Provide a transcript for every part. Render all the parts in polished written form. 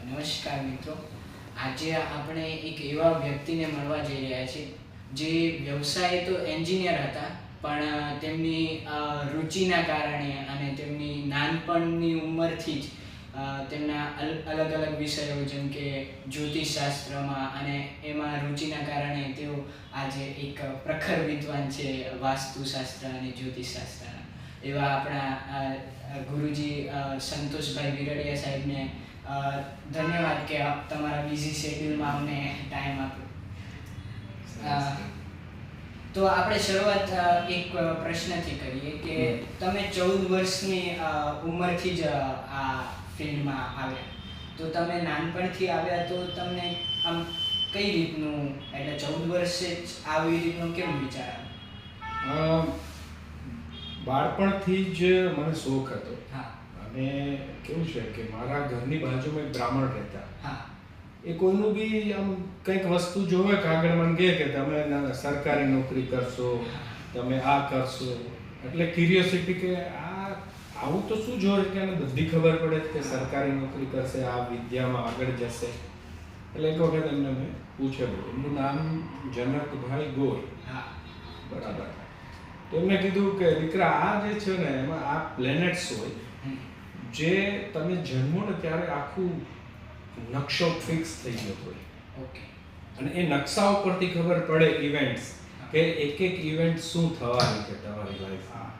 નમસ્કાર મિત્રો. આજે આપણે એક એવા વ્યક્તિને મળવા જઈ રહ્યા છીએ જે વ્યવસાય તો એન્જિનિયર હતા, પણ તેમની રુચિના કારણે અને તેમની નાનપણની ઉંમરથી જ તેમના અલગ અલગ વિષયો જેમ કે જ્યોતિષશાસ્ત્રમાં અને એમાં રુચિના કારણે તેઓ આજે એક પ્રખર વિદ્વાન છે વાસ્તુશાસ્ત્ર અને જ્યોતિષશાસ્ત્રના. એવા આપણા ગુરુજી સંતોષભાઈ વિરડિયા સાહેબને ધન્યવાદ કે તમારા બિઝી શેડ્યુલમાં અમને ટાઈમ આપ્યો. તો આપણે શરૂઆત એક પ્રશ્નથી કરીએ કે તમે 14 વર્ષની ઉંમરથી જ આ ફિલ્ડમાં આવ્યા, તો તમે નાનપણથી આવ્યા તો તમને આમ કઈ રીતનું, એટલે 14 વર્ષે જ આવી રીતનું કેમ વિચાર આવ્યો? બાળપણથી જ મને શોખ હતો. હા. અને કેવું છે કે મારા ઘરની બાજુમાં એક બ્રાહ્મણ રહેતા. હા. એ કોઈનું બી આમ કંઈક વસ્તુ જોવે કે આગળ મને કહે કે તમે સરકારી નોકરી કરશો, તમે આ કરશો, એટલે ક્યુરિયોસિટી કે આવું તો શું જોવે કે એને બધી ખબર પડે કે સરકારી નોકરી કરશે, આ વિદ્યામાં આગળ જશે. એટલે એક વખત એમને મેં પૂછેલું, એમનું નામ જનકભાઈ ગોર. હા. બરાબર. તો એમને કીધું કે દીકરા આ જે છે ને એમાં આ પ્લેનેટ્સ હોય જે તમે જન્મો ને ત્યારે આખું નકશો ફિક્સ થઈ ગયો હોય. ઓકે. અને એ નકશા ઉપરથી ખબર પડે ઇવેન્ટ્સ કે એક એક ઇવેન્ટ શું થવાની છે તમારી લાઈફમાં.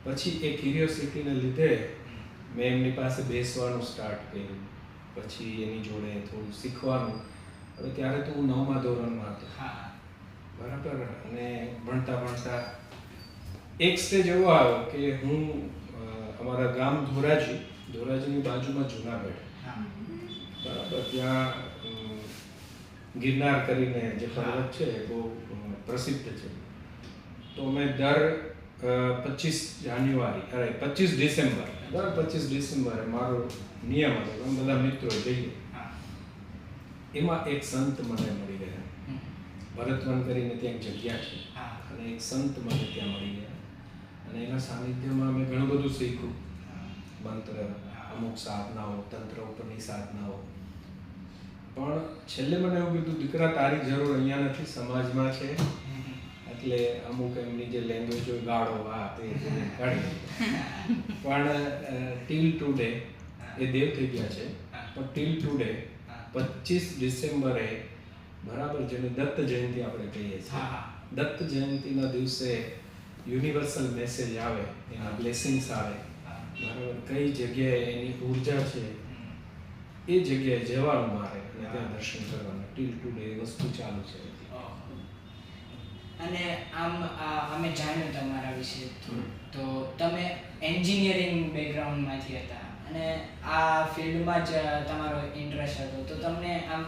પછી એ ક્યુરિયોસિટીને લીધે મેં એમની પાસે બેસવાનું સ્ટાર્ટ કર્યું, પછી એની જોડે થોડું શીખવાનું. હવે ત્યારે તો હું 9મા ધોરણમાં હતો. હા. બરાબર. અને ભણતા ભણતા એક સ્ટેજ એવો આવ્યો કે હું અમારા ગામ ધોરાજીની બાજુમાં જુનાગઢ, બરાબર, ત્યાં ગિરનાર કરીને જે પર્વત છે એ બહુ પ્રસિદ્ધ છે. તો અમે દર 25 ડિસેમ્બર બરાબર 25 ડિસેમ્બરે મારો નિયમ હતો, અમે બધા મિત્રો જઈએ. એમાં એક સંત મને મળી ગયા, ભરતવન કરીને ત્યાં જગ્યા છે, અને એક સંત મને ત્યાં મળી ગયા. અને એના સાનિધ્યમાં મેં ઘણું બધું શીખ્યું, મંત્ર, અમુક સાધનાઓ, તંત્ર ઉપરની સાધનાઓ. પણ છેલ્લે મને એવું કીધું, દીકરા તારી જરૂર અહીંયા નથી, સમાજમાં છે. એટલે અમુક એમની જે લેંગ્વેજ હોય, ગાળો આ તે કાઢી. પણ ટીલ ટુડે એ દેવ થઈ ગયા છે, પણ ટીલ ટુડે 25 ડિસેમ્બરે બરાબર, જેને દત્ત જયંતિ આપણે કહીએ છીએ, દત્ત જયંતિના દિવસે યુનિવર્સલ મેસેજ આવે, એના બ્લેસિંગ્સ આવે, બરાબર, કઈ જગ્યાએ એની ઉર્જા છે એ જગ્યાએ જવાનું મારે અને ત્યાં દર્શન કરવાના. ટીલ ટુડે એ વસ્તુ ચાલુ છે. અને આમ અમે જાણ્યું તમારા વિશે, તો તમે એન્જિનિયરિંગ બેકગ્રાઉન્ડમાંથી હતા અને આ ફિલ્ડમાં જ તમારો ઇન્ટરેસ્ટ હતો, તો તમને આમ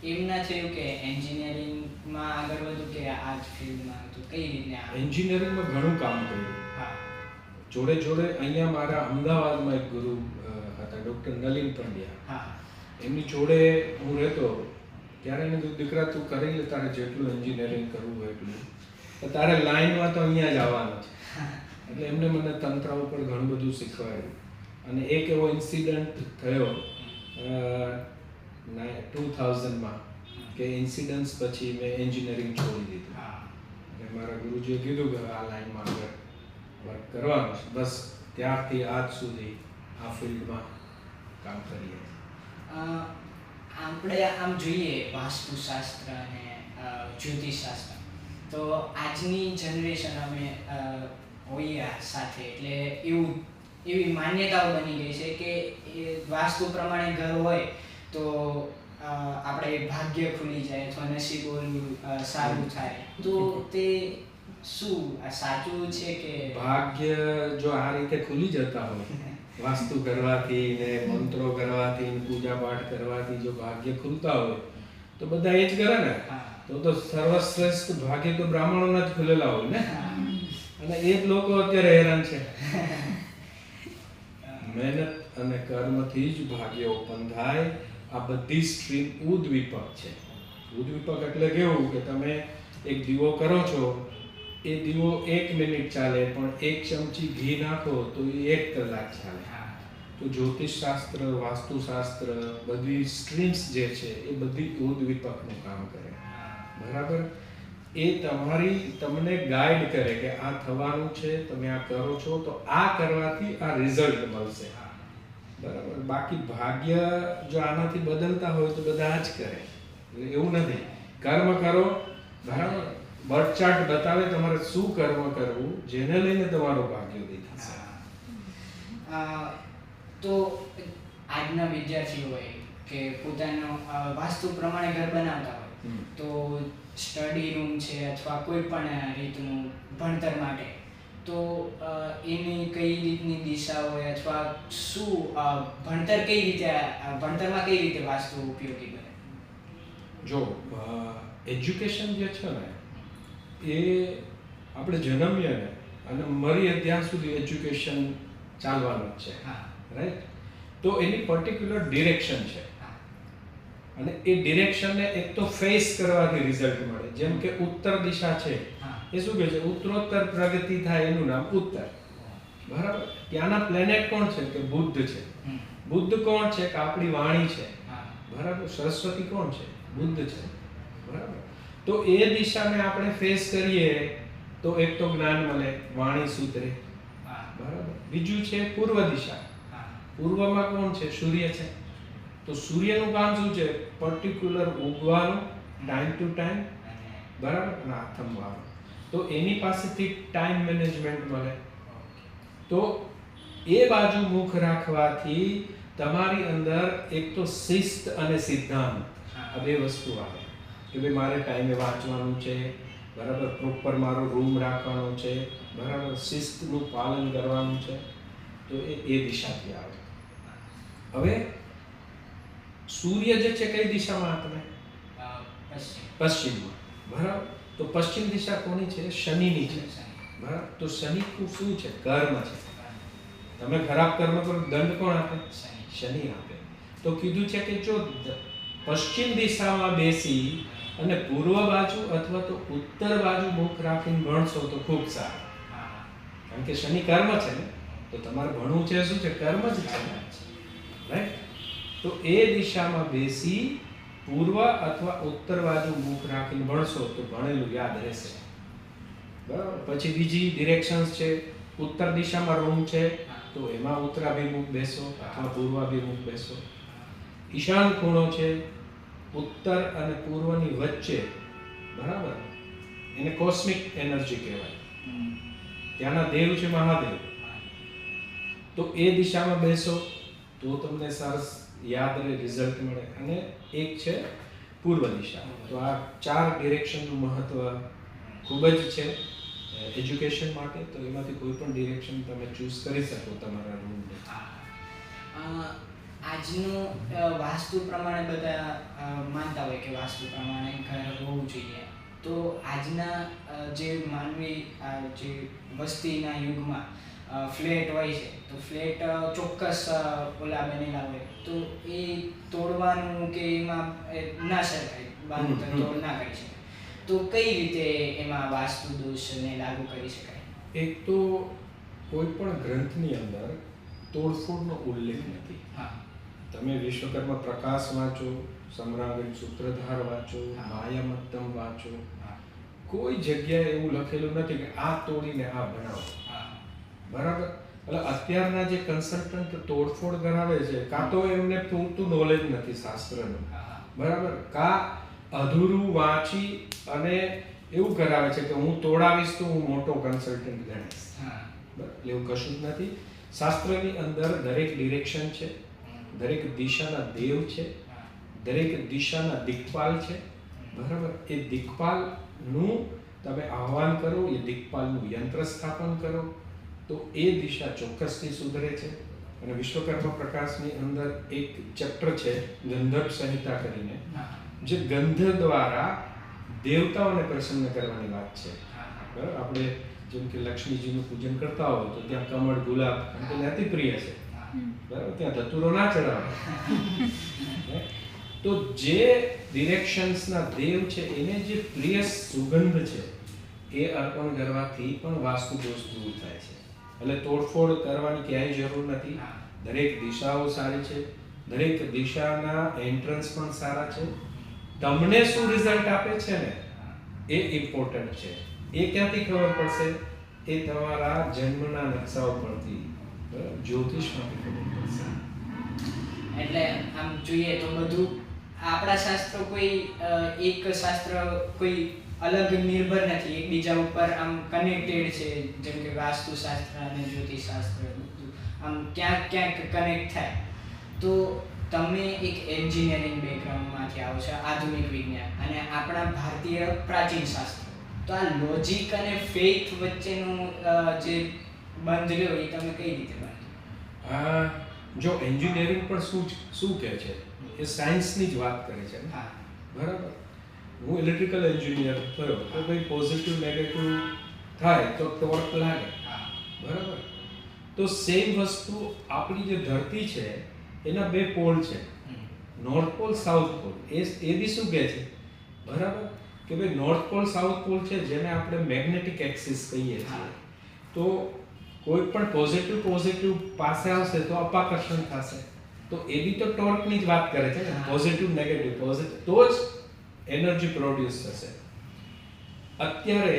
એમ ના થયું કે એન્જિનિયરિંગમાં આગળ વધુ કે આ જ ફિલ્ડમાં હતું? કઈ રીતે? એન્જિનિયરિંગમાં ઘણું કામ કર્યું. હા. જોડે જોડે અહીંયા મારા અમદાવાદમાં એક ગુરુ હતા, ડૉક્ટર નલિન પંડ્યા. હા. એમની જોડે હું રહેતો ત્યારે એને કીધું, દીકરા તું કરી લે, તારે જેટલું એન્જિનિયરિંગ કરવું હોય એટલું, તારે લાઈનમાં તો અહીંયા જ આવવાનું છે. એટલે એમને મને તંત્ર ઉપર ઘણું બધું શીખવાડ્યું. અને એક એવો ઇન્સિડન્ટ થયો 2000માં કે ઇન્સિડન્ટ્સ પછી મેં એન્જિનિયરિંગ છોડી દીધું. એટલે મારા ગુરુજીએ કીધું કે આ લાઈનમાં આગળ વર્ક કરવાનું છે. બસ ત્યારથી આજ સુધી આ ફિલ્ડમાં કામ કરીએ. આપણે આમ જોઈએ વાસ્તુશાસ્ત્ર અને જ્યોતિષશાસ્ત્ર, તો આજની જનરેશન અમે હોઈએ સાથે, એટલે એવી માન્યતાઓ બની ગઈ છે કે એ વાસ્તુ પ્રમાણે ઘર હોય તો આપણે ભાગ્ય ખુલી જાય અથવા નસીબ સારું થાય. તો તે શું સાચું છે કે ભાગ્ય જો આ રીતે ખુલી જતા હોય, વાસ્તુ કરવાથી ને મંત્રો કરવાથી ને પૂજા પાઠ કરવાથી જો ભાગ્ય ખુલતા હોય તો બધા એ જ કરે ને. તો સર્વશ્રેષ્ઠ ભાગ્ય તો બ્રાહ્મણોના જ ખુલેલા હોય ને. અને એ જ લોકો અત્યારે હેરાન છે. મહેનત અને કર્મથી જ ભાગ્ય ઉત્પન્ન થાય. આ બધી સ્ટ્રીમ ઉદ્દીપક છે. ઉદ્દીપક એટલે કેવું કે તમે એક દીવો કરો છો, એ દીવો 1 મિનિટ ચાલે, પણ 1 ચમચી ઘી નાખો તો એ 1 કલાક ચાલે. તો જ્યોતિષ શાસ્ત્ર, વાસ્તુશાસ્ત્ર, બધી સ્ટ્રીમ્સ જે છે એ બધી ઉદ્દીપકનું કામ કરે. બરાબર? એ તમને ગાઈડ કરે કે આ થવાનું છે, તમે આ કરો છો તો આ કરવાથી આ રિઝલ્ટ મળશે. બરાબર? બાકી ભાગ્ય જો આનાથી બદલતા હોય તો બધા જ કરે. એવું નથી. કર્મ કરો, બરાબર? બર્થ ચાર્ટ બતાવે તમારે શું કર્મ કરવું, જેને લઈને તમારો ભાગ્યોદય થશે. તો આજના વિદ્યાર્થીઓ હોય કે પોતાનો વાસ્તુ પ્રમાણે ઘર બનાવતા હોય તો સ્ટડી રૂમ છે અથવા કોઈ પણ રીતનું ભણતર માટે તો એની કઈ રીતની દિશા હોય અથવા શું ભણતરમાં કઈ રીતે વાસ્તુ ઉપયોગી બને? જો એજ્યુકેશન જે છે ને એ આપણે જન્મીએ ને અને મરીએ ત્યાં સુધી એજ્યુકેશન ચાલવાનું જ છે. રાઈટ? તો એની પર્ટિક્યુલર ડિરેક્શન છે અને એ ડિરેક્શનને એક તો ફેસ કરવાથી રિઝલ્ટ મળે. જેમ કે ઉત્તર દિશા છે એ શું કહે છે? ઉત્તરોત્તર પ્રગતિ થાય એનું નામ ઉત્તર. બરાબર? ત્યાંના પ્લેનેટ કોણ છે? કે બુદ્ધ છે. બુદ્ધ કોણ છે? કે આપણી વાણી છે. બરાબર? સરસ્વતી કોણ છે? બુદ્ધ છે. બરાબર? તો એ દિશાને આપણે ફેસ કરીએ તો એક તો જ્ઞાન મળે, વાણી સુધરે. બરાબર? બીજું છે પૂર્વ દિશા. પૂર્વમાં કોણ છે? સૂર્ય છે. તો સૂર્યનું કામ શું છે? પર્ટિક્યુલર ઉગવાનું, ટાઈમ ટુ ટાઈમ. બરાબર? અને આથમવાનું. તો એની પાસેથી ટાઈમ મેનેજમેન્ટ મળે. તો એ બાજુ મુખ રાખવાથી તમારી અંદર એક તો શિસ્ત અને સિદ્ધાંત આ બે વસ્તુ આવે કે ભાઈ મારે ટાઈમે વાંચવાનું છે. બરાબર? પ્રોપર મારો રૂમ રાખવાનો છે. બરાબર? શિસ્તનું પાલન કરવાનું છે. તો એ દિશાથી આવે. હવે સૂર્ય જે છે કઈ દિશામાં આપણે? પશ્ચિમમાં. બરાબર? તો પશ્ચિમ દિશા કોની છે? શનિની છે. બરાબર? તો શનિ શું છે? કર્મ છે. તમે ખરાબ કર્મ કરો દંડ કોણ આપે? શનિ આપે. તો કીધું છે કે જો પશ્ચિમ દિશામાં બેસી અને પૂર્વ બાજુ અથવા તો ઉત્તર બાજુ મુખ રાખીને ભણશો તો ખૂબ સારું. કારણ કે શનિ કર્મ છે ને, તો તમારે ભણવું છે શું છે? કર્મ જ છે. રાઈટ? તો એ દિશામાં બેસી પૂર્વ અથવા ઉત્તર બાજુ મુખ રાખીને ભણશો તો ભણેલું યાદ રહેશે. બરાબર? પછી બીજી ડિરેક્શન્સ છે. ઉત્તર દિશામાં રૂમ છે તો એમાં ઉત્તરાભિમુખ બેસો અથવા પૂર્વાભિમુખ બેસો. ઈશાન ખૂણો છે ઉત્તર અને પૂર્વની વચ્ચે. બરાબર? એને કોસ્મિક એનર્જી કહેવાય. ત્યાંના દેવ છે મહાદેવ. તો એ દિશામાં બેસો તો તમને સરસ યાદ રહે, રિઝલ્ટ મળે. અને એક છે પૂર્વ દિશા. તો આ 4 ડિરેક્શનનું મહત્વ ખૂબ જ છે એજ્યુકેશન માટે. તો એમાંથી કોઈ પણ ડિરેક્શન તમે ચૂઝ કરી શકો તમારા રૂમને. આજનું વાસ્તુ પ્રમાણે બધા માનતા હોય કે વાસ્તુ પ્રમાણે ઘર હોવું જોઈએ. તો આજના જે માનવી જે વસ્તીના યુગમાં ફ્લેટ હોય છે તો ફ્લેટ ચોક્કસ ઓલા બનેલા હોય તો એ તોડવાનું કે એમાં ના શકાય, તોડ ના કરી શકાય. તો કઈ રીતે એમાં વાસ્તુ દોષને લાગુ કરી શકાય? એક તો કોઈ પણ ગ્રંથની અંદર તોડફોડનો ઉલ્લેખ નથી. તમે વિશ્વકર્મા પ્રકાશ વાંચો, સમ્રાગણ સૂત્રધાર વાંચો, માયામત્તમ વાંચો, કોઈ જગ્યાએ એવું લખેલું નથી કે આ તોડીને આ બનાવો. બરાબર? એટલે અત્યારના જે કન્સલ્ટન્ટ તોડફોડ કરાવે છે કાં તો એમને પૂરતું નોલેજ નથી શાસ્ત્રનું. બરાબર? કાં અધૂરું વાંચી અને એવું કરાવે છે કે હું તોડાવીશ તો હું મોટો કન્સલ્ટન્ટ ગણીશ. બરાબર? એવું કશું જ નથી. શાસ્ત્રની અંદર દરેક ડિરેક્શન છે, દરેક દિશાના દેવ છે, દરેક દિશાના દિક્પાલ છે. બરાબર? એ દિક્પાલનું તમે આહ્વાન કરો, એ દિક્પાલનું યંત્ર સ્થાપન કરો તો એ દિશા ચોક્કસથી સુધરે છે. અને વિશ્વકર્મા પ્રકાશની અંદર એક ચેપ્ટર છે ગંધર્વ સંહિતા કરીને, જે ગંધ દ્વારા દેવતાઓને પ્રસન્ન કરવાની વાત છે. બરાબર? આપણે જેમ કે લક્ષ્મીજીનું પૂજન કરતા હોય તો ત્યાં કમળ, ગુલાબ એટલે અતિ પ્રિય છે. બરાબર? ત્યાં ધતુરો ના ચડાવે. તો જે ડિરેક્શન્સના દેવ છે એને જે પ્રિય સુગંધ છે એ અર્પણ કરવાથી પણ વાસ્તુ દોષ દૂર થાય છે. એટલે તોડફોડ કરવાની ક્યાંય જરૂર નથી. દરેક દિશાઓ સારી છે, દરેક દિશાના એન્ટ્રન્સ પણ સારા છે. તમને શું રિઝલ્ટ આપે છે ને એ ઇમ્પોર્ટન્ટ છે. એ ક્યાંથી ખબર પડશે? એ તમારા જન્મના નકશાઓ પરથી, બરાબર, જ્યોતિષમાંથી ખબર પડશે. એટલે આમ જોઈએ તો બધું આપણા શાસ્ત્રો કોઈ એક શાસ્ત્ર કોઈ અલગ નિર્ભર નથી, એકબીજા ઉપર આમ કનેક્ટેડ છે. જેમ કે વાસ્તુશાસ્ત્ર અને જ્યોતિષશાસ્ત્ર બધું આમ ક્યાંક ક્યાંક કનેક્ટ થાય. તો તમે એક એન્જિનિયરિંગ બેકગ્રાઉન્ડમાંથી આવો છો, આધુનિક વિજ્ઞાન અને આપણા ભારતીય પ્રાચીન શાસ્ત્ર, તો આ લોજિક અને ફેથ વચ્ચેનું જે બંધ રહ્યો એ તમે કઈ રીતે બાંધ્યો? જો એન્જિનિયરિંગ પણ શું કહે છે, એ સાયન્સની જ વાત કરે છે. હા, બરાબર. હું ઇલેક્ટ્રિકલ એન્જિનિયર થયો તો ભાઈ પોઝિટિવ નેગેટિવ થાય તો ટોર્ક લાગે. બરાબર. તો સેમ વસ્તુ આપણી જે ધરતી છે એના બે પોલ છે, નોર્થ પોલ સાઉથ પોલ. એ બી શું કહે છે? બરાબર, કે ભાઈ નોર્થ પોલ સાઉથ પોલ છે જેને આપણે મેગ્નેટિક એક્સિસ કહીએ છીએ. તો કોઈ પણ પોઝિટિવ પાસે આવશે તો અપાકર્ષણ થશે. તો એ બી તો ટોર્કની જ વાત કરે છે ને, પોઝિટિવ નેગેટિવ તો જ એનર્જી પ્રોડ્યુસ થશે. અત્યારે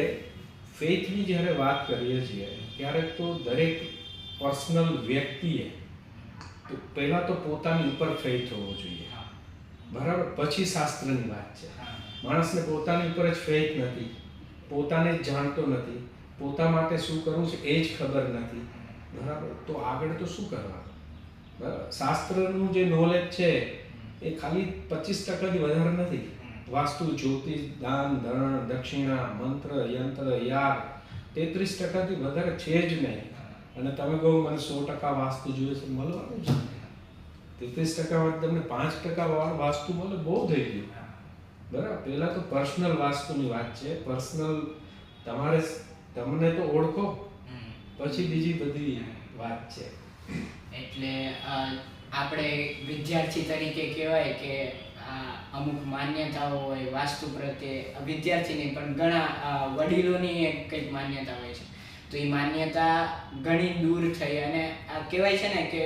ફેથની જ્યારે વાત કરીએ છીએ ત્યારે તો દરેક પર્સનલ વ્યક્તિએ તો પહેલા તો પોતાની ઉપર ફેથ હોવો જોઈએ. બરાબર, પછી શાસ્ત્રની વાત છે. માણસને પોતાની ઉપર જ ફેથ નથી, પોતાને જ જાણતો નથી, પોતા માટે શું કરવું છે એ જ ખબર નથી. બરાબર, તો આગળ તો શું કરવાનું? બરાબર, શાસ્ત્રનું જે નોલેજ છે એ ખાલી 25%થી વધારે નથી. વાસ્તુ, જ્યોતિષ, દાન, ધર્મ, દક્ષિણા, મંત્ર, યંત્ર, યાગ 33%થી વધારે છે જ નહીં. અને તમે કહો મને 100% વાસ્તુ જોઈએ છે, મળવાનું છે. 33% તમને 5% વાસ્તુ મળે, બહુ થઈ ગયું. બરાબર, પહેલા તો પર્સનલ વાસ્તુની વાત છે. પર્સનલ તમને તો ઓળખો, પછી બીજી બધી વાત છે. એટલે આપણે વિદ્યાર્થી તરીકે કહેવાય કે અમુક માન્યતાઓ હોય વાસ્તુ પ્રત્યે, વિદ્યાર્થીની પણ ઘણા વડીલોની કંઈક માન્યતા હોય છે. તો એ માન્યતા ઘણી દૂર થઈ અને કહેવાય છે ને કે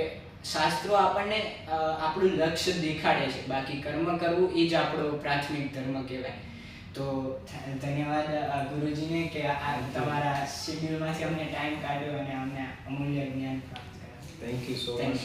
શાસ્ત્રો આપણને આપણું લક્ષ્ય દેખાડે છે, બાકી કર્મ કરવું એ જ આપણો પ્રાથમિક ધર્મ કહેવાય. તો ધન્યવાદ ગુરુજીને કે આ તમારા શેડ્યુલમાંથી અમને ટાઈમ કાઢ્યો અને અમને અમૂલ્ય જ્ઞાન પ્રાપ્ત કર્યું. Thank you so much.